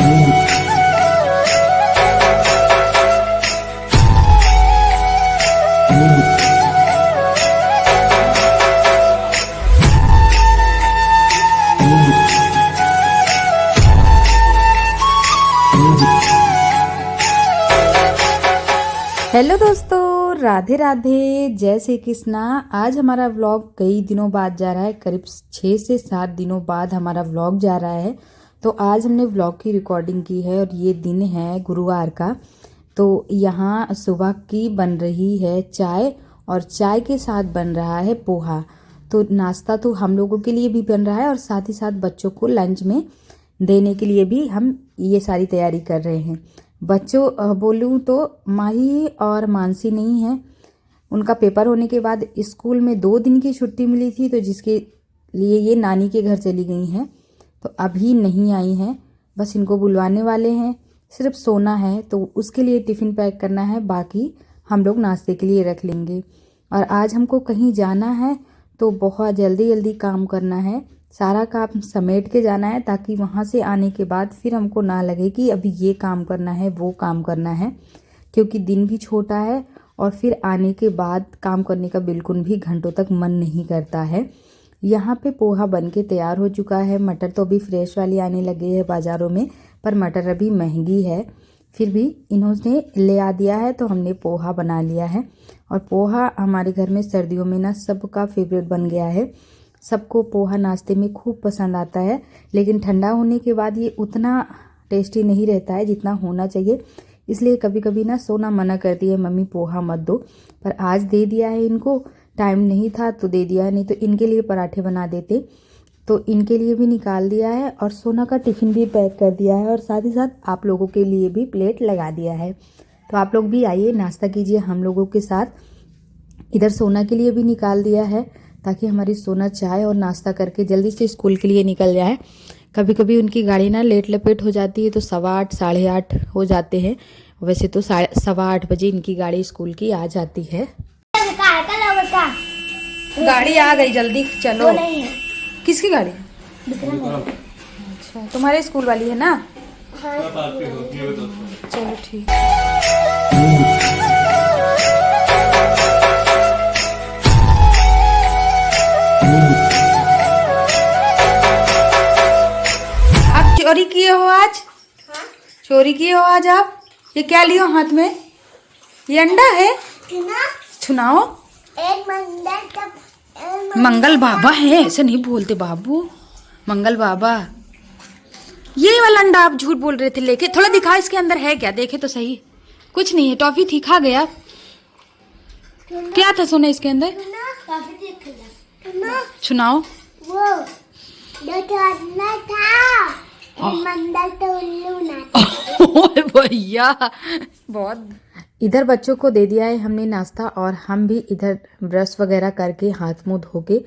Hello दोस्तों, राधे राधे, जय श्री कृष्णा। आज हमारा व्लॉग कई दिनों बाद जा रहा है, करीब 6 से 7 दिनों बाद हमारा व्लॉग जा रहा है। तो आज हमने व्लॉग की रिकॉर्डिंग की है और ये दिन है गुरुवार का। तो यहाँ सुबह की बन रही है चाय और चाय के साथ बन रहा है पोहा। तो नाश्ता तो हम लोगों के लिए भी बन रहा है और साथ ही साथ बच्चों को लंच में देने के लिए भी हम ये सारी तैयारी कर रहे हैं। बच्चों बोलूँ तो माही और मानसी नहीं है, उनका पेपर होने के बाद स्कूल में 2 दिन की छुट्टी मिली थी, तो जिसके लिए ये नानी के घर चली गई हैं। तो अभी नहीं आई हैं, बस इनको बुलवाने वाले हैं। सिर्फ सोना है तो उसके लिए टिफ़िन पैक करना है, बाकी हम लोग नाश्ते के लिए रख लेंगे। और आज हमको कहीं जाना है तो बहुत जल्दी जल्दी काम करना है, सारा काम समेट के जाना है ताकि वहाँ से आने के बाद फिर हमको ना लगे कि अभी ये काम करना है वो काम करना है, क्योंकि दिन भी छोटा है और फिर आने के बाद काम करने का बिल्कुल भी घंटों तक मन नहीं करता है। यहाँ पे पोहा बन के तैयार हो चुका है। मटर तो अभी फ्रेश वाली आने लगे हैं बाज़ारों में, पर मटर अभी महंगी है, फिर भी इन्होंने ले आ दिया है तो हमने पोहा बना लिया है। और पोहा हमारे घर में सर्दियों में ना सबका फेवरेट बन गया है। सबको पोहा नाश्ते में खूब पसंद आता है, लेकिन ठंडा होने के बाद ये उतना टेस्टी नहीं रहता है जितना होना चाहिए। इसलिए कभी कभी ना सोना मना करती है, मम्मी पोहा मत दो, पर आज दे दिया है इनको। टाइम नहीं था तो दे दिया है, नहीं तो इनके लिए पराठे बना देते। तो इनके लिए भी निकाल दिया है और सोना का टिफ़िन भी पैक कर दिया है और साथ ही साथ आप लोगों के लिए भी प्लेट लगा दिया है। तो आप लोग भी आइए, नाश्ता कीजिए हम लोगों के साथ। इधर सोना के लिए भी निकाल दिया है ताकि हमारी सोना चाय और नाश्ता करके जल्दी से स्कूल के लिए निकल जाए। कभी कभी उनकी गाड़ी ना लेट लपेट हो जाती है तो 8:15 साढ़े 8 हो जाते हैं। वैसे तो 8:15 बजे इनकी गाड़ी स्कूल की आ जाती है। गाड़ी आ गई, जल्दी चलो। किसकी गाड़ी? अच्छा, तुम्हारे स्कूल वाली है ना? चलो ठीक। आप चोरी किए हो आज? चोरी किए हो आज आप? ये क्या लियो हाथ में? ये अंडा है? सुनाओ। मंगल बाबा है, ऐसे नहीं बोलते बाबू। मंगल बाबा। ये वाला अंडा आप झूठ बोल रहे थे लेके। थोड़ा दिखा इसके अंदर है क्या, देखे तो सही। कुछ नहीं है, टॉफी थी, खा गया। क्या था सोना इसके अंदर? सुनाओ। भैया बहुत। इधर बच्चों को दे दिया है हमने नाश्ता और हम भी इधर ब्रश वगैरह करके हाथ मुंह धो के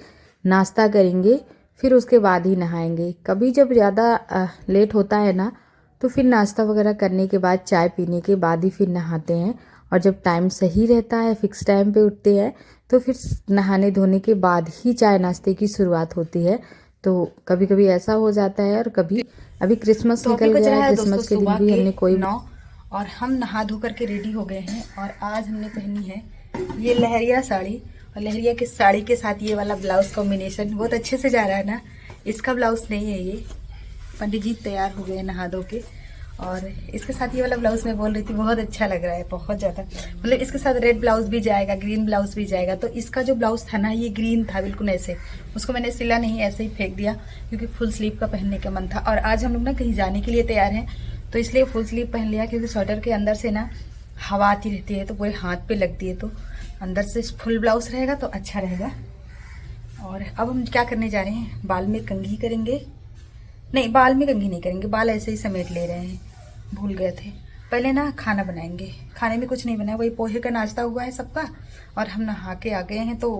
नाश्ता करेंगे, फिर उसके बाद ही नहाएंगे। कभी जब ज़्यादा लेट होता है ना तो फिर नाश्ता वगैरह करने के बाद चाय पीने के बाद ही फिर नहाते हैं। और जब टाइम सही रहता है, फिक्स टाइम पे उठते हैं, तो फिर नहाने धोने के बाद ही चाय नाश्ते की शुरुआत होती है। तो कभी कभी ऐसा हो जाता है और कभी अभी क्रिसमस निकल गया है, क्रिसमस के दिन भी हमने कोई 9 और हम नहा धो करके रेडी हो गए हैं। और आज हमने पहनी है ये लहरिया साड़ी, और लहरिया के साड़ी के साथ ये वाला ब्लाउज कॉम्बिनेशन बहुत अच्छे से जा रहा है ना। इसका ब्लाउज नहीं है ये, पंडित जी तैयार हो गए नहा धो के, और इसके साथ ये वाला ब्लाउज मैं बोल रही थी बहुत अच्छा लग रहा है, बहुत ज़्यादा। मतलब इसके साथ रेड ब्लाउज भी जाएगा, ग्रीन ब्लाउज भी जाएगा। तो इसका जो ब्लाउज था ना ये ग्रीन था बिल्कुल ऐसे, उसको मैंने सिला नहीं, ऐसे ही फेंक दिया क्योंकि फुल स्लीव का पहनने का मन था। और आज हम लोग ना कहीं जाने के लिए तैयार हैं तो इसलिए फुल स्लीव पहन लिया, क्योंकि स्वेटर के अंदर से ना हवा आती रहती है तो पूरे हाथ पे लगती है, तो अंदर से फुल ब्लाउज रहेगा तो अच्छा रहेगा। और अब हम क्या करने जा रहे हैं, बाल में कंघी करेंगे। नहीं, बाल में कंघी नहीं करेंगे, बाल ऐसे ही समेट ले रहे हैं, भूल गए थे। पहले ना खाना बनाएंगे, खाने में कुछ नहीं बनाया, वही पोहे का नाश्ता हुआ है सबका और हम नहा के आ गए हैं। तो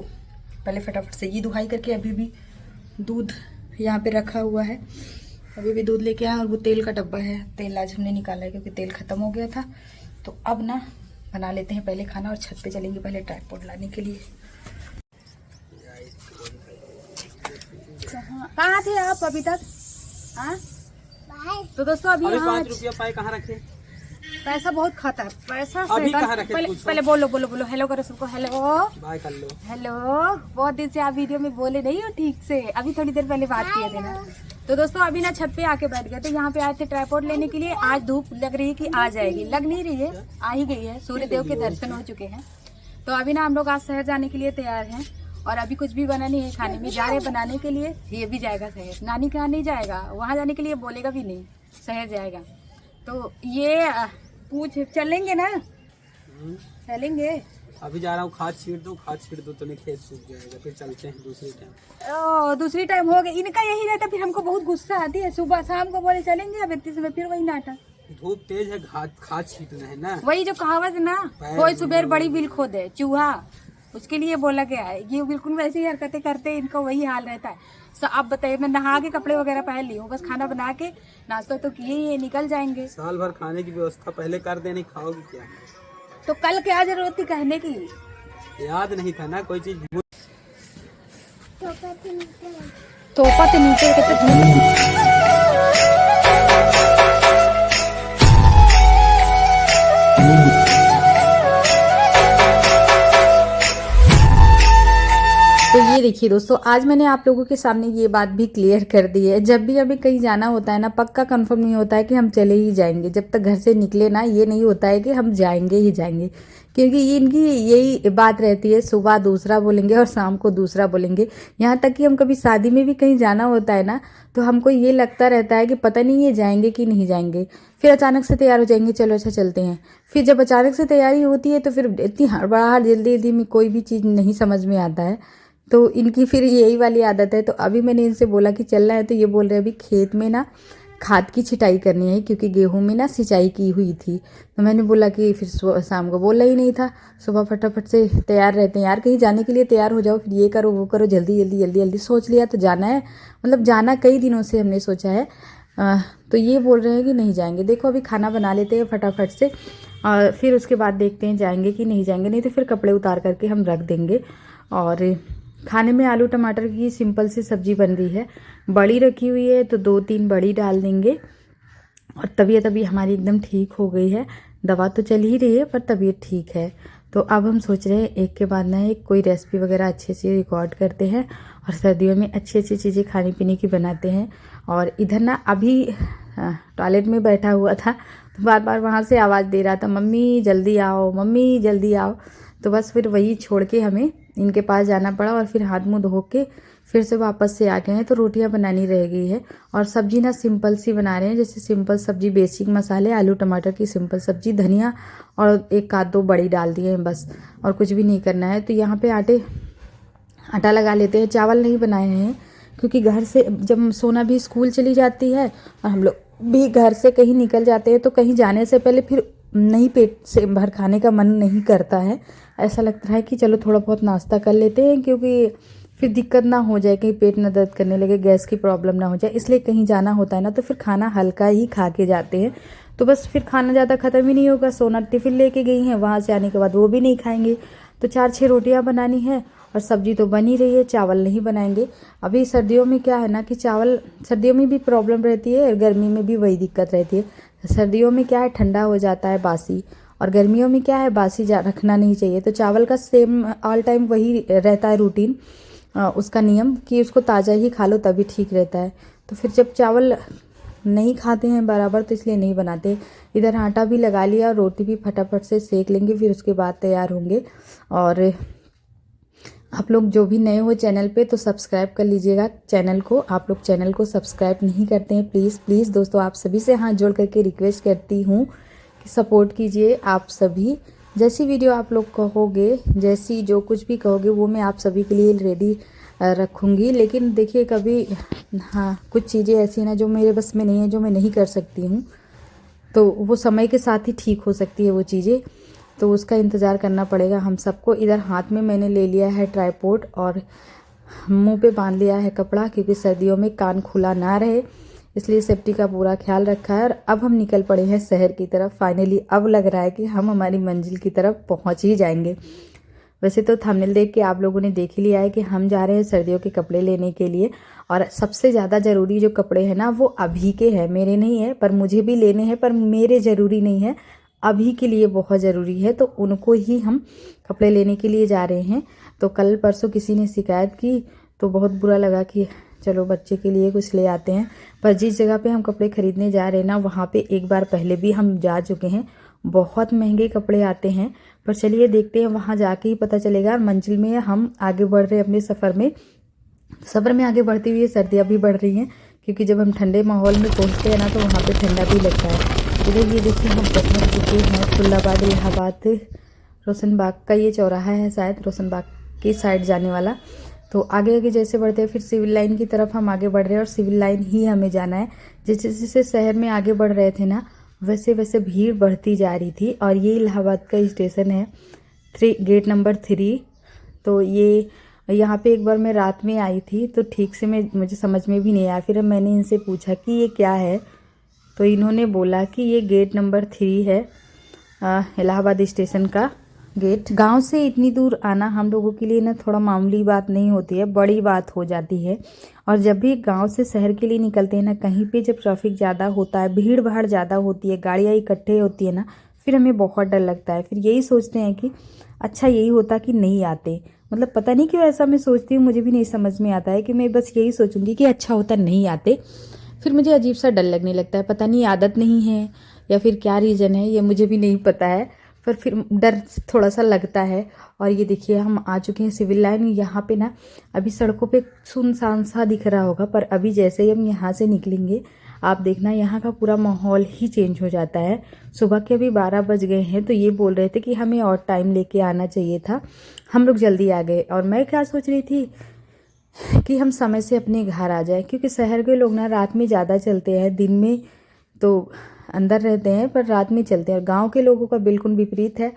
पहले फटाफट से ये दुहाई करके, अभी भी दूध यहाँ पे रखा हुआ है, अभी भी दूध लेके आया। और वो तेल का डब्बा है, तेल आज हमने निकाला है क्योंकि तेल ख़त्म हो गया था। तो अब ना बना लेते हैं पहले खाना और छत पे चलेंगे पहले ट्राइपॉड लाने के लिए। कहाँ थे आप अभी तक? हाँ तो दोस्तों अभी 5 रुपया पाए कहाँ रखे? पैसा बहुत खाता है, पैसा अभी कहाँ रखे? पहले बोलो बोलो बोलो, हेलो करो सबको, हेलो बाय कर लो। हेलो। बहुत दिन से आप वीडियो में बोले नहीं हो ठीक से, अभी थोड़ी देर पहले बात किए थे ना। तो दोस्तों अभी ना छत पे आके बैठ गए थे, यहाँ पे आए थे ट्राइपॉड लेने के लिए। आज धूप लग रही है कि आ जाएगी, लग नहीं रही है, आ ही गई है। सूर्य देव के दर्शन हो चुके हैं। तो अभी ना हम लोग आज शहर जाने के लिए तैयार हैं और अभी कुछ भी बना नहीं है खाने में, जा रहे बनाने के लिए। ये भी जाएगा शहर, नानी के यहाँ नहीं जाएगा, वहाँ जाने के लिए बोलेगा भी नहीं, शहर जाएगा। तो ये पूछ चलेंगे ना, चलेंगे। अभी जा रहा हूँ, खाद छीट दो तो नहीं खेत सूख जाएगा, फिर चलते हैं दूसरी टाइम। दूसरी टाइम हो गई, इनका यही रहता, फिर हमको बहुत गुस्सा आती है। सुबह शाम को बोले चलेंगे, अब इतने समय फिर वही नाटक। धूप तेज है, खाद छीटना है ना। वही जो कहावत है ना, कोई सुबह बड़ी बिल खो दे चूहा, उसके लिए बोला गया है। ये बिल्कुल वैसे ही हरकतें करते, इनका वही हाल रहता है। आप बताइए, मैं नहा के कपड़े वगैरह पहन ली हूँ, बस खाना बना के नाश्ता तो किए ही, निकल जाएंगे। साल भर खाने की व्यवस्था पहले कर दे, नहीं खाओगी क्या? तो कल क्या जरूरत थी कहने की? याद नहीं था ना कोई चीज। तोपा तो नीचे तो ये देखिए दोस्तों, आज मैंने आप लोगों के सामने ये बात भी क्लियर कर दी है। जब भी हमें कहीं जाना होता है ना, पक्का कंफर्म नहीं होता है कि हम चले ही जाएंगे। जब तक घर से निकले ना, ये नहीं होता है कि हम जाएंगे ही जाएंगे, क्योंकि ये इनकी यही बात रहती है। सुबह दूसरा बोलेंगे और शाम को दूसरा बोलेंगे। यहाँ तक कि हम कभी शादी में भी कहीं जाना होता है ना, तो हमको ये लगता रहता है कि पता नहीं ये जाएंगे कि नहीं जाएंगे। फिर अचानक से तैयार हो जाएंगे, चलो अच्छा चलते हैं। फिर जब अचानक से तैयारी होती है तो फिर इतनी हड़बड़ाहट, जल्दी जल्दी में कोई भी चीज़ नहीं समझ में आता है। तो इनकी फिर यही वाली आदत है। तो अभी मैंने इनसे बोला कि चलना है, तो ये बोल रहे अभी खेत में ना खाद की छिटाई करनी है, क्योंकि गेहूं में ना सिंचाई की हुई थी। तो मैंने बोला कि फिर शाम को बोला ही नहीं था, सुबह फटाफट से तैयार रहते हैं यार, कहीं जाने के लिए तैयार हो जाओ, फिर ये करो वो करो, जल्दी जल्दी जल्दी जल्दी सोच लिया तो जाना है। मतलब जाना कई दिनों से हमने सोचा है। तो ये बोल रहे हैं कि नहीं जाएंगे। देखो अभी खाना बना लेते हैं फटाफट से, और फिर उसके बाद देखते हैं जाएंगे कि नहीं जाएंगे। नहीं तो फिर कपड़े उतार करके हम रख देंगे। और खाने में आलू टमाटर की सिंपल सी सब्जी बन रही है। बड़ी रखी हुई है तो 2-3 बड़ी डाल देंगे। और तबीयत अभी हमारी एकदम ठीक हो गई है, दवा तो चल ही रही है पर तबीयत ठीक है। तो अब हम सोच रहे हैं एक के बाद ना एक कोई रेसिपी वगैरह अच्छे से रिकॉर्ड करते हैं और सर्दियों में अच्छी अच्छी चीज़ें खाने पीने की बनाते हैं। और इधर ना अभी टॉयलेट में बैठा हुआ था तो बार बार वहाँ से आवाज़ दे रहा था, मम्मी जल्दी आओ, मम्मी जल्दी आओ। तो बस फिर वही छोड़ के हमें इनके पास जाना पड़ा और फिर हाथ मुंह धो के फिर से वापस से आ गए हैं। तो रोटियां बनानी रह गई है और सब्जी ना सिंपल सी बना रहे हैं, जैसे सिंपल सब्जी, बेसिक मसाले, आलू टमाटर की सिंपल सब्जी, धनिया और 1-2 बड़ी डाल दिए हैं बस, और कुछ भी नहीं करना है। तो यहाँ पे आटा लगा लेते हैं। चावल नहीं बनाए हैं क्योंकि घर से जब सोना भी स्कूल चली जाती है और हम लोग भी घर से कहीं निकल जाते हैं, तो कहीं जाने से पहले फिर नहीं पेट से भर खाने का मन नहीं करता है। ऐसा लगता है कि चलो थोड़ा बहुत नाश्ता कर लेते हैं, क्योंकि फिर दिक्कत ना हो जाए, कहीं पेट ना दर्द करने लगे, गैस की प्रॉब्लम ना हो जाए। इसलिए कहीं जाना होता है ना तो फिर खाना हल्का ही खा के जाते हैं। तो बस फिर खाना ज़्यादा ख़त्म ही नहीं होगा। सोना टिफ़िन लेके गई हैं, वहाँ से आने के बाद वो भी नहीं खाएंगे। तो 4-6 रोटियाँ बनानी है और सब्जी तो बन ही रही है, चावल नहीं बनाएंगे। अभी सर्दियों में क्या है ना कि चावल, सर्दियों में भी प्रॉब्लम रहती है, गर्मी में भी वही दिक्कत रहती है। सर्दियों में क्या है, ठंडा हो जाता है बासी, और गर्मियों में क्या है, बासी रखना नहीं चाहिए। तो चावल का सेम ऑल टाइम वही रहता है रूटीन, उसका नियम कि उसको ताज़ा ही खा लो तभी ठीक रहता है। तो फिर जब चावल नहीं खाते हैं बराबर तो इसलिए नहीं बनाते। इधर आटा भी लगा लिया, रोटी भी फटाफट से सेक लेंगे, फिर उसके बाद तैयार होंगे। और आप लोग जो भी नए हो चैनल पे तो सब्सक्राइब कर लीजिएगा चैनल को। आप लोग चैनल को सब्सक्राइब नहीं करते हैं, प्लीज़ प्लीज़ दोस्तों, आप सभी से हाथ जोड़ करके रिक्वेस्ट करती हूँ कि सपोर्ट कीजिए। आप सभी जैसी वीडियो आप लोग कहोगे, जैसी जो कुछ भी कहोगे वो मैं आप सभी के लिए रेडी रखूँगी। लेकिन देखिए कभी कुछ चीज़ें ऐसी हैं ना जो मेरे बस में नहीं है, जो मैं नहीं कर सकती हूँ, तो वो समय के साथ ही ठीक हो सकती है वो चीज़ें, तो उसका इंतज़ार करना पड़ेगा हम सबको। इधर हाथ में मैंने ले लिया है ट्राइपॉड और मुंह पे बांध लिया है कपड़ा, क्योंकि सर्दियों में कान खुला ना रहे, इसलिए सेफ्टी का पूरा ख्याल रखा है। और अब हम निकल पड़े हैं शहर की तरफ। फाइनली अब लग रहा है कि हम हमारी मंजिल की तरफ पहुंच ही जाएंगे। वैसे तो थंबनेल देख के आप लोगों ने देख ही लिया है कि हम जा रहे हैं सर्दियों के कपड़े लेने के लिए। और सबसे ज़्यादा ज़रूरी जो कपड़े हैं ना वो अभी के हैं, मेरे नहीं है, पर मुझे भी लेने हैं, पर मेरे ज़रूरी नहीं है, अभी के लिए बहुत ज़रूरी है, तो उनको ही हम कपड़े लेने के लिए जा रहे हैं। तो कल परसों किसी ने शिकायत की तो बहुत बुरा लगा कि चलो बच्चे के लिए कुछ ले आते हैं। पर जिस जगह पे हम कपड़े ख़रीदने जा रहे हैं ना वहाँ पे एक बार पहले भी हम जा चुके हैं, बहुत महंगे कपड़े आते हैं। पर चलिए देखते हैं, वहाँ जाके ही पता चलेगा। मंजिल में हम आगे बढ़ रहे हैं अपने सफ़र में आगे बढ़ती हुई सर्दियाँ भी बढ़ रही हैं, क्योंकि जब हम ठंडे माहौल में पहुँचते हैं ना तो वहाँ पे ठंडा भी लगता है। इधर ये देखिए हम पहुँच चुके हैं फुल्लाबाद इलाहाबाद रोशनबाग का ये चौराहा है, शायद रोशनबाग की साइड जाने वाला। तो आगे आगे जैसे बढ़ते हैं फिर सिविल लाइन की तरफ हम आगे बढ़ रहे हैं, और सिविल लाइन ही हमें जाना है। जैसे जैसे शहर में आगे बढ़ रहे थे ना वैसे वैसे भीड़ बढ़ती जा रही थी। और ये इलाहाबाद का स्टेशन है, गेट नंबर 3। तो ये यहाँ पे एक बार मैं रात में आई थी तो ठीक से मुझे समझ में भी नहीं आया। फिर मैंने इनसे पूछा कि ये क्या है, तो इन्होंने बोला कि ये गेट नंबर 3 है, इलाहाबाद स्टेशन का गेट। गांव से इतनी दूर आना हम लोगों के लिए ना थोड़ा मामूली बात नहीं होती है, बड़ी बात हो जाती है। और जब भी गांव से शहर के लिए निकलते हैं ना, कहीं पे जब ट्रैफिक ज़्यादा होता है, भीड़ भाड़ ज़्यादा होती है, गाड़ियाँ इकट्ठे होती है ना, फिर हमें बहुत डर लगता है। फिर यही सोचते हैं कि अच्छा यही होता कि नहीं आते। मतलब पता नहीं क्यों ऐसा मैं सोचती हूँ, मुझे भी नहीं समझ में आता है कि मैं बस यही सोचूंगी कि अच्छा होता नहीं आते। फिर मुझे अजीब सा डर लगने लगता है, पता नहीं आदत नहीं है या फिर क्या रीज़न है, ये मुझे भी नहीं पता है, पर फिर डर थोड़ा सा लगता है। और ये देखिए हम आ चुके हैं सिविल लाइन। यहाँ पे ना अभी सड़कों पे सुनसान सा दिख रहा होगा, पर अभी जैसे ही हम यहाँ से निकलेंगे आप देखना यहाँ का पूरा माहौल ही चेंज हो जाता है। सुबह के अभी 12 बज गए हैं, तो ये बोल रहे थे कि हमें और टाइम लेके आना चाहिए था, हम लोग जल्दी आ गए। और मैं क्या सोच रही थी कि हम समय से अपने घर आ जाए, क्योंकि शहर के लोग ना रात में ज़्यादा चलते हैं, दिन में तो अंदर रहते हैं पर रात में चलते हैं। गांव के लोगों का बिल्कुल विपरीत है,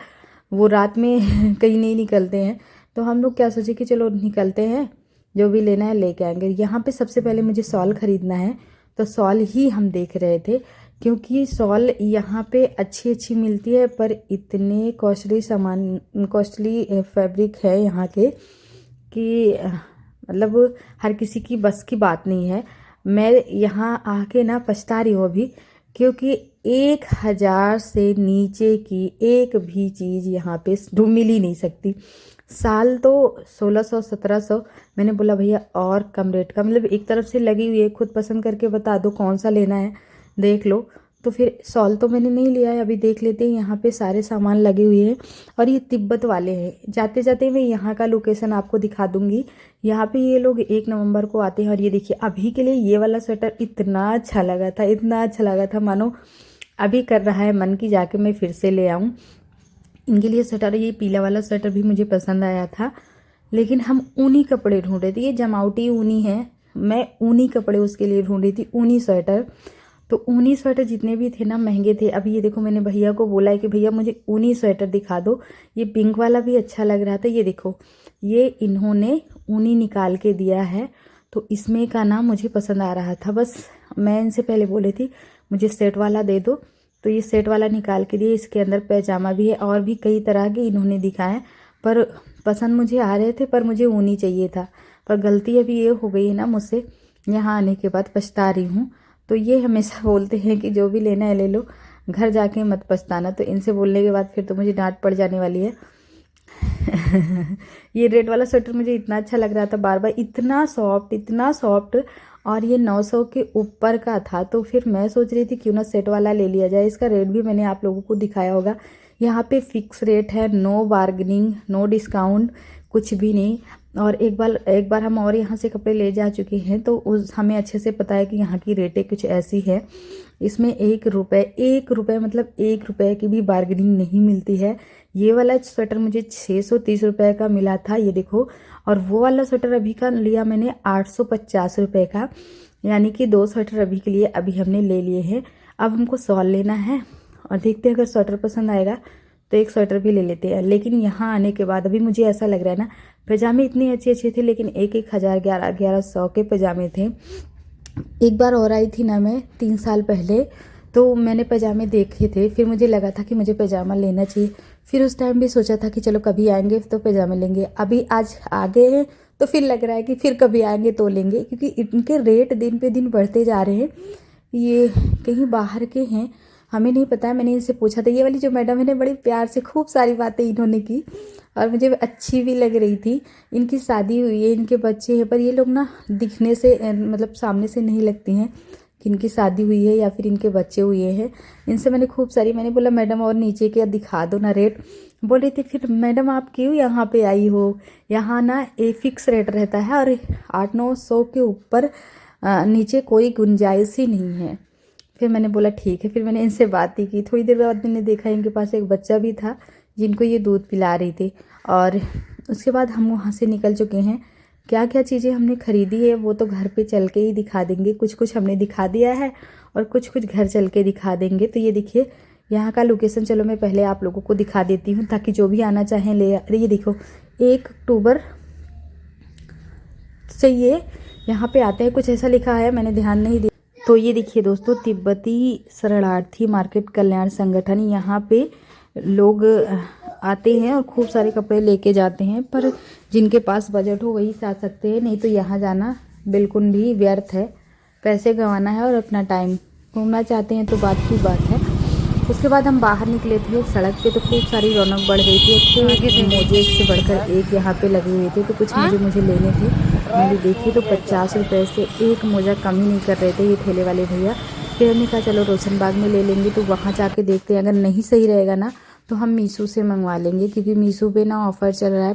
वो रात में कहीं नहीं निकलते हैं। तो हम लोग क्या सोचे कि चलो निकलते हैं, जो भी लेना है लेके आएंगे। यहाँ पे सबसे पहले मुझे शॉल ख़रीदना है, तो शॉल ही हम देख रहे थे, क्योंकि शॉल यहाँ पे अच्छी अच्छी मिलती है, पर इतने कॉस्टली फैब्रिक है यहाँ के कि मतलब हर किसी की बस की बात नहीं है। मैं यहाँ आके ना पछता रही हूँ अभी, क्योंकि 1000 से नीचे की एक भी चीज़ यहाँ पे मिल ही नहीं सकती। साल तो 1600-1700। मैंने बोला भैया और कम रेट का, मतलब एक तरफ से लगी हुई है, खुद पसंद करके बता दो कौन सा लेना है देख लो। तो फिर शॉल तो मैंने नहीं लिया है, अभी देख लेते हैं। यहाँ पे सारे सामान लगे हुए हैं और ये तिब्बत वाले हैं। जाते जाते मैं यहाँ का लोकेशन आपको दिखा दूँगी। यहाँ पे ये लोग 1 नवंबर को आते हैं। और ये देखिए अभी के लिए ये वाला स्वेटर इतना अच्छा लगा था, इतना अच्छा लगा था, मानो अभी कर रहा है मन की जाके मैं फिर से ले आऊँ इनके लिए स्वेटर। ये पीला वाला स्वेटर भी मुझे पसंद आया था, लेकिन हम ऊनी कपड़े ढूंढ रहे थे। ये जमावटी ऊनी है, मैं ऊनी कपड़े उसके लिए ढूंढ रही थी, ऊनी स्वेटर। तो ऊनी स्वेटर जितने भी थे ना महंगे थे। अभी ये देखो मैंने भैया को बोला है कि भैया मुझे ऊनी स्वेटर दिखा दो। ये पिंक वाला भी अच्छा लग रहा था। ये देखो ये इन्होंने ऊनी निकाल के दिया है, तो इसमें का ना मुझे पसंद आ रहा था। बस मैं इनसे पहले बोली थी मुझे सेट वाला दे दो, तो ये सेट वाला निकाल के दिए। इसके अंदर पैजामा भी है और भी कई तरह के इन्होंने दिखाए, पर पसंद मुझे आ रहे थे, पर मुझे ऊनी चाहिए था। पर गलती अभी ये हो गई है ना मुझसे, यहाँ आने के बाद पछता रही हूँ। तो ये हमेशा बोलते हैं कि जो भी लेना है ले लो, घर जाके मत पछताना। तो इनसे बोलने के बाद फिर तो मुझे डांट पड़ जाने वाली है। ये रेड वाला स्वेटर मुझे इतना अच्छा लग रहा था, बार बार इतना सॉफ्ट, और ये 900 के ऊपर का था। तो फिर मैं सोच रही थी क्यों ना सेट वाला ले लिया जाए। इसका रेट भी मैंने आप लोगों को दिखाया होगा। यहाँ पे फिक्स रेट है, नो बार्गेनिंग, नो डिस्काउंट, कुछ भी नहीं। और एक बार हम और यहाँ से कपड़े ले जा चुके हैं, तो हमें अच्छे से पता है कि यहाँ की रेटें कुछ ऐसी है। इसमें 1 रुपये मतलब 1 रुपये की भी बार्गेनिंग नहीं मिलती है। ये वाला स्वेटर मुझे 630 रुपये का मिला था, ये देखो। और वो वाला स्वेटर अभी का लिया मैंने 850 रुपये का, यानी कि 2 स्वेटर अभी के लिए अभी हमने ले लिए हैं। अब हमको शॉल लेना है और देखते हैं अगर स्वेटर पसंद आएगा तो एक स्वेटर भी ले लेते हैं। लेकिन यहाँ आने के बाद अभी मुझे ऐसा लग रहा है ना, पजामे इतने अच्छे थे, लेकिन 1,000 1100 के पजामे थे। एक बार और आई थी ना मैं 3 साल पहले, तो मैंने पजामे देखे थे, फिर मुझे लगा था कि मुझे पजामा लेना चाहिए। फिर उस टाइम भी सोचा था कि चलो कभी आएंगे तो पजामे लेंगे। अभी आज आ गए हैं तो फिर लग रहा है कि फिर कभी आएंगे तो लेंगे, क्योंकि इनके रेट दिन पे दिन बढ़ते जा रहे हैं। ये कहीं बाहर के हैं, हमें नहीं पता है। मैंने इनसे पूछा था, ये वाली जो मैडम है ना, बड़ी प्यार से खूब सारी बातें इन्होंने की और मुझे अच्छी भी लग रही थी। इनकी शादी हुई है, इनके बच्चे हैं, पर ये लोग ना दिखने से मतलब सामने से नहीं लगती हैं कि इनकी शादी हुई है या फिर इनके बच्चे हुए हैं। इनसे मैंने खूब सारी, मैंने बोला मैडम और नीचे के दिखा दो ना रेट। बोल रही थी फिर मैडम आप क्यों यहाँ पे आई हो, यहाँ ना एक फिक्स रेट रहता है और 800-900 के ऊपर नीचे कोई गुंजाइश ही नहीं है। फिर मैंने बोला ठीक है। फिर मैंने इनसे बात ही की। थोड़ी देर बाद मैंने देखा इनके पास एक बच्चा भी था जिनको ये दूध पिला रही थी। और उसके बाद हम वहाँ से निकल चुके हैं। क्या क्या चीज़ें हमने ख़रीदी है वो तो घर पे चल के ही दिखा देंगे। कुछ कुछ हमने दिखा दिया है और कुछ कुछ घर चल के दिखा देंगे। तो ये देखिए यहाँ का लोकेशन, चलो मैं पहले आप लोगों को दिखा देती हूँ ताकि जो भी आना चाहें ले। ये देखो 1 अक्टूबर से ये यहाँ पे आते हैं, कुछ ऐसा लिखा है, मैंने ध्यान नहीं दिया। तो ये देखिए दोस्तों, तिब्बती शरणार्थी मार्केट कल्याण संगठन, यहाँ पे लोग आते हैं और खूब सारे कपड़े लेके जाते हैं। पर जिनके पास बजट हो वही जा सकते हैं, नहीं तो यहाँ जाना बिल्कुल भी व्यर्थ है। पैसे गंवाना है और अपना टाइम। घूमना चाहते हैं तो बात की बात है। उसके बाद हम बाहर निकले थे सड़क पे, तो खूब सारी रौनक बढ़ गई थी। खूब मोजे एक से बढ़कर एक यहाँ पे लगे हुए थे। तो कुछ मुझे लेने थे। मैंने देखी तो 50 रुपये से एक मोजा कम ही नहीं कर रहे थे ये ठेले वाले भैया। फिर हमने कहा चलो रोशनबाग में ले लेंगे। तो वहाँ जाके देखते हैं, अगर नहीं सही रहेगा ना तो हम मीशो से मंगवा लेंगे, क्योंकि मीशो पे ना ऑफ़र चल रहा है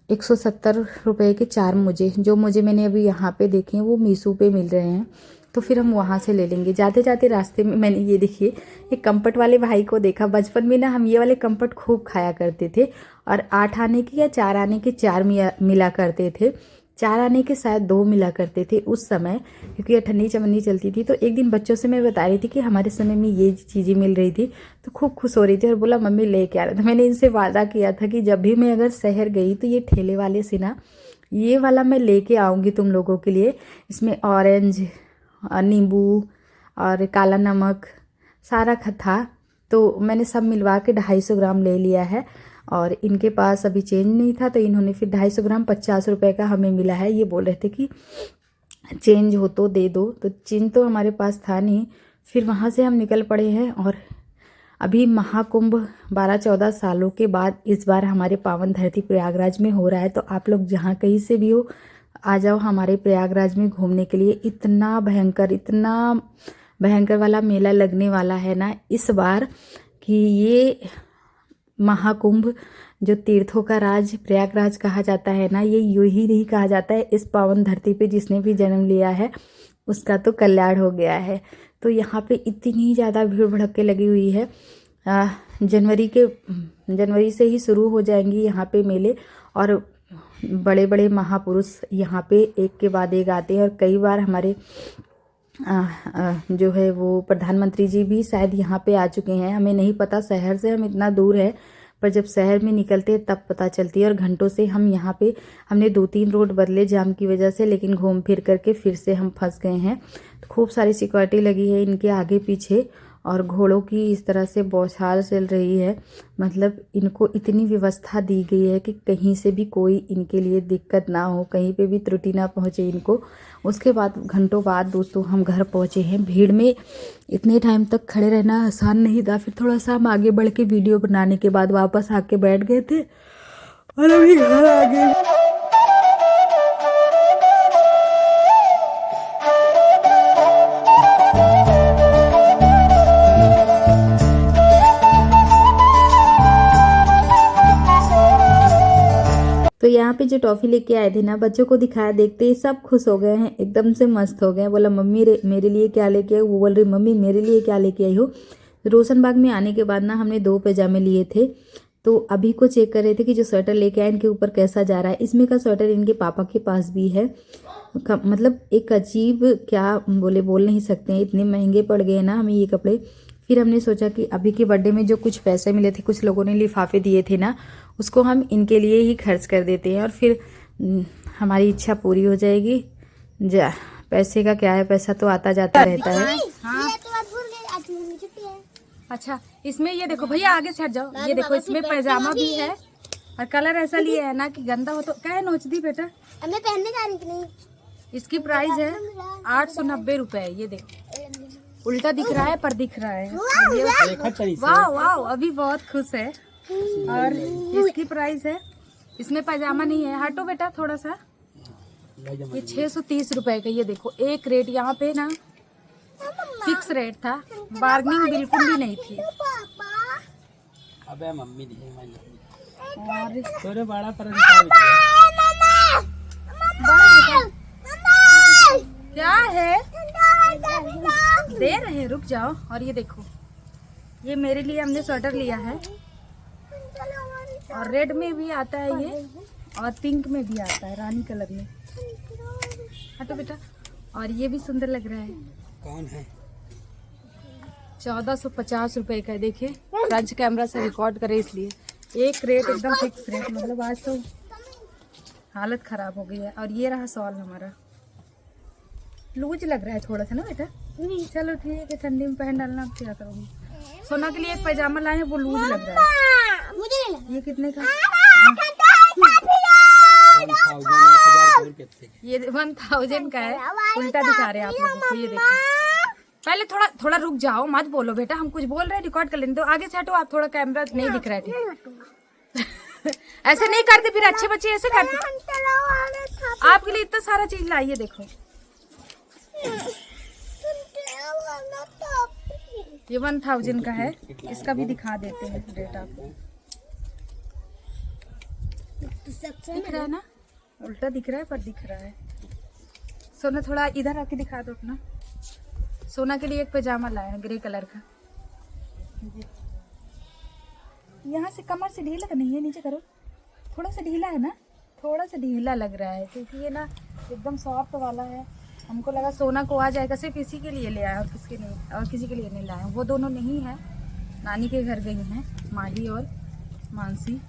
170 रुपये के 4 मोजे। जो मोजे मैंने अभी यहाँ पे देखे हैं वो मीशो पे मिल रहे हैं, तो फिर हम वहाँ से ले लेंगे। जाते जाते रास्ते में मैंने ये देखिए एक कम्फर्ट वाले भाई को देखा। बचपन में ना हम ये वाले कम्फर्ट खूब खाया करते थे और 8 आने के या 4 आने के 4 मिला करते थे। 4 आने के शायद 2 मिला करते थे उस समय, क्योंकि अठन्नी चवन्नी चलती थी। तो एक दिन बच्चों से मैं बता रही थी कि हमारे समय में ये चीज़ें मिल रही थी, तो खूब खुश हो रही थी और बोला मम्मी लेके आ रहा था। मैंने इनसे वादा किया था कि जब भी मैं अगर शहर गई तो ये ठेले वाले से ना ये वाला मैं लेके आऊँगी तुम लोगों के लिए। इसमें ऑरेंज, नींबू और काला नमक सारा था। तो मैंने सब मिलवा के 250 ग्राम ले लिया है। और इनके पास अभी चेंज नहीं था, तो इन्होंने फिर 250 ग्राम 50 रुपये का हमें मिला है। ये बोल रहे थे कि चेंज हो तो दे दो, तो चेंज तो हमारे पास था नहीं। फिर वहाँ से हम निकल पड़े हैं। और अभी महाकुंभ 12-14 सालों के बाद इस बार हमारे पावन धरती प्रयागराज में हो रहा है। तो आप लोग जहाँ कहीं से भी हो आ जाओ हमारे प्रयागराज में घूमने के लिए। इतना भयंकर वाला मेला लगने वाला है ना इस बार, कि ये महाकुंभ जो तीर्थों का राज प्रयागराज कहा जाता है ना, ये यूं ही नहीं कहा जाता है। इस पावन धरती पे जिसने भी जन्म लिया है उसका तो कल्याण हो गया है। तो यहाँ पे इतनी ज़्यादा भीड़ भड़के लगी हुई है। जनवरी से ही शुरू हो जाएंगी यहाँ पे मेले, और बड़े बड़े महापुरुष यहाँ पे एक के बाद एक आते हैं। और कई बार हमारे जो है वो प्रधानमंत्री जी भी शायद यहाँ पे आ चुके हैं। हमें नहीं पता, शहर से हम इतना दूर है, पर जब शहर में निकलते हैं तब पता चलती है। और घंटों से हम यहाँ पे, हमने 2-3 रोड बदले जाम की वजह से, लेकिन घूम फिर करके फिर से हम फंस गए हैं। तो खूब सारी सिक्योरिटी लगी है इनके आगे पीछे, और घोड़ों की इस तरह से बौछार चल रही है। मतलब इनको इतनी व्यवस्था दी गई है कि कहीं से भी कोई इनके लिए दिक्कत ना हो, कहीं पे भी त्रुटि ना पहुँचे इनको। उसके बाद घंटों बाद दोस्तों हम घर पहुँचे हैं। भीड़ में इतने टाइम तक खड़े रहना आसान नहीं था। फिर थोड़ा सा हम आगे बढ़ के वीडियो बनाने के बाद वापस आके बैठ गए थे और अभी घर आ गए। तो यहाँ पे जो टॉफ़ी लेके आए थे ना, बच्चों को दिखाया, देखते ही सब खुश हो गए हैं, एकदम से मस्त हो गए। बोला मम्मी मेरे लिए क्या लेके आई, वो बोल रही मम्मी मेरे लिए क्या लेके आई हो। रोशनबाग में आने के बाद ना हमने 2 पैजामे लिए थे। तो अभी को चेक कर रहे थे कि जो स्वेटर लेके आए इनके ऊपर कैसा जा रहा है। इसमें का स्वेटर इनके पापा के पास भी है। मतलब एक अजीब, क्या बोल नहीं सकते हैं, इतने महंगे पड़ गए ना हमें ये कपड़े। फिर हमने सोचा कि अभी के बर्थडे में जो कुछ पैसे मिले थे, कुछ लोगों ने लिफाफे दिए थे ना, उसको हम इनके लिए ही खर्च कर देते हैं और फिर हमारी इच्छा पूरी हो जाएगी। पैसे का क्या है, पैसा तो आता जाता रहता है। अच्छा, इसमें ये देखो भैया, आगे से हट जाओ। ये देखो, इसमें पैजामा भी है और कलर ऐसा लिए है ना कि गंदा हो तो क्या है। नोच दी बेटा, मैं पहनने जा रही थी। इसकी प्राइस है 890 रुपए। ये देखो, उल्टा दिख रहा है पर दिख रहा है। वाह वाह, अभी बहुत खुश है। और इसकी प्राइस है, इसमें पैजामा नहीं है। हटो बेटा थोड़ा सा। ये 630 रुपए का। ये देखो, एक रेट यहाँ पे ना फिक्स रेट था, बार्गेनिंग बिल्कुल भी नहीं थी। अबे मम्मी दी और तोरे बड़ा पर क्या है, दे रहे हैं, रुक जाओ। और ये देखो, ये मेरे लिए हमने स्वेटर लिया है और रेड में भी आता है ये, और पिंक में भी आता है, रानी कलर में। हटो बेटा। और ये भी सुंदर लग रहा है। कौन है? 1450 रुपए का है। देखिए, फ्रंट कैमरा से रिकॉर्ड करे इसलिए एक रेट एकदम फिक्स रेट। मतलब आज तो हालत खराब हो गई है। और ये रहा सॉल हमारा, लूज लग रहा है थोड़ा सा ना बेटा। चलो ठीक है, ठंडी में पहन डालना। अब क्या करूँगी। सोना के लिए एक पैजामा लाए हैं, वो लूज लग रहा है। ये कितने का? ये 1000 का है। उल्टा दिखा रहे हैं आप लोगों को। ये देखो, पहले थोड़ा रुक जाओ, मत बोलो बेटा, हम कुछ बोल रहे हैं, रिकॉर्ड कर लेने दो। आगे से हटो आप, थोड़ा कैमरा नहीं दिख रहा है ठीक। ऐसे नहीं करते फिर, अच्छे बच्चे ऐसे करते। आपके लिए इतना सारा चीज लाइए। देखो, ये 1000 का है। इसका भी दिखा देते हैं रेट आपको। दिख रहा है ना, उल्टा दिख रहा है पर दिख रहा है। सोना थोड़ा इधर आके दिखा दो अपना। सोना के लिए एक पैजामा लाया है ग्रे कलर का। यहाँ से कमर से ढीला का नहीं है, नीचे करो। थोड़ा सा ढीला है ना, थोड़ा सा ढीला लग रहा है क्योंकि ये ना एकदम सॉफ्ट वाला है। हमको लगा सोना को आ जाएगा, सिर्फ इसी के लिए ले आया और किसके नहीं, और किसी के लिए नहीं लाया। वो दोनों नहीं है, नानी के घर गई हैं, माही और मानसी।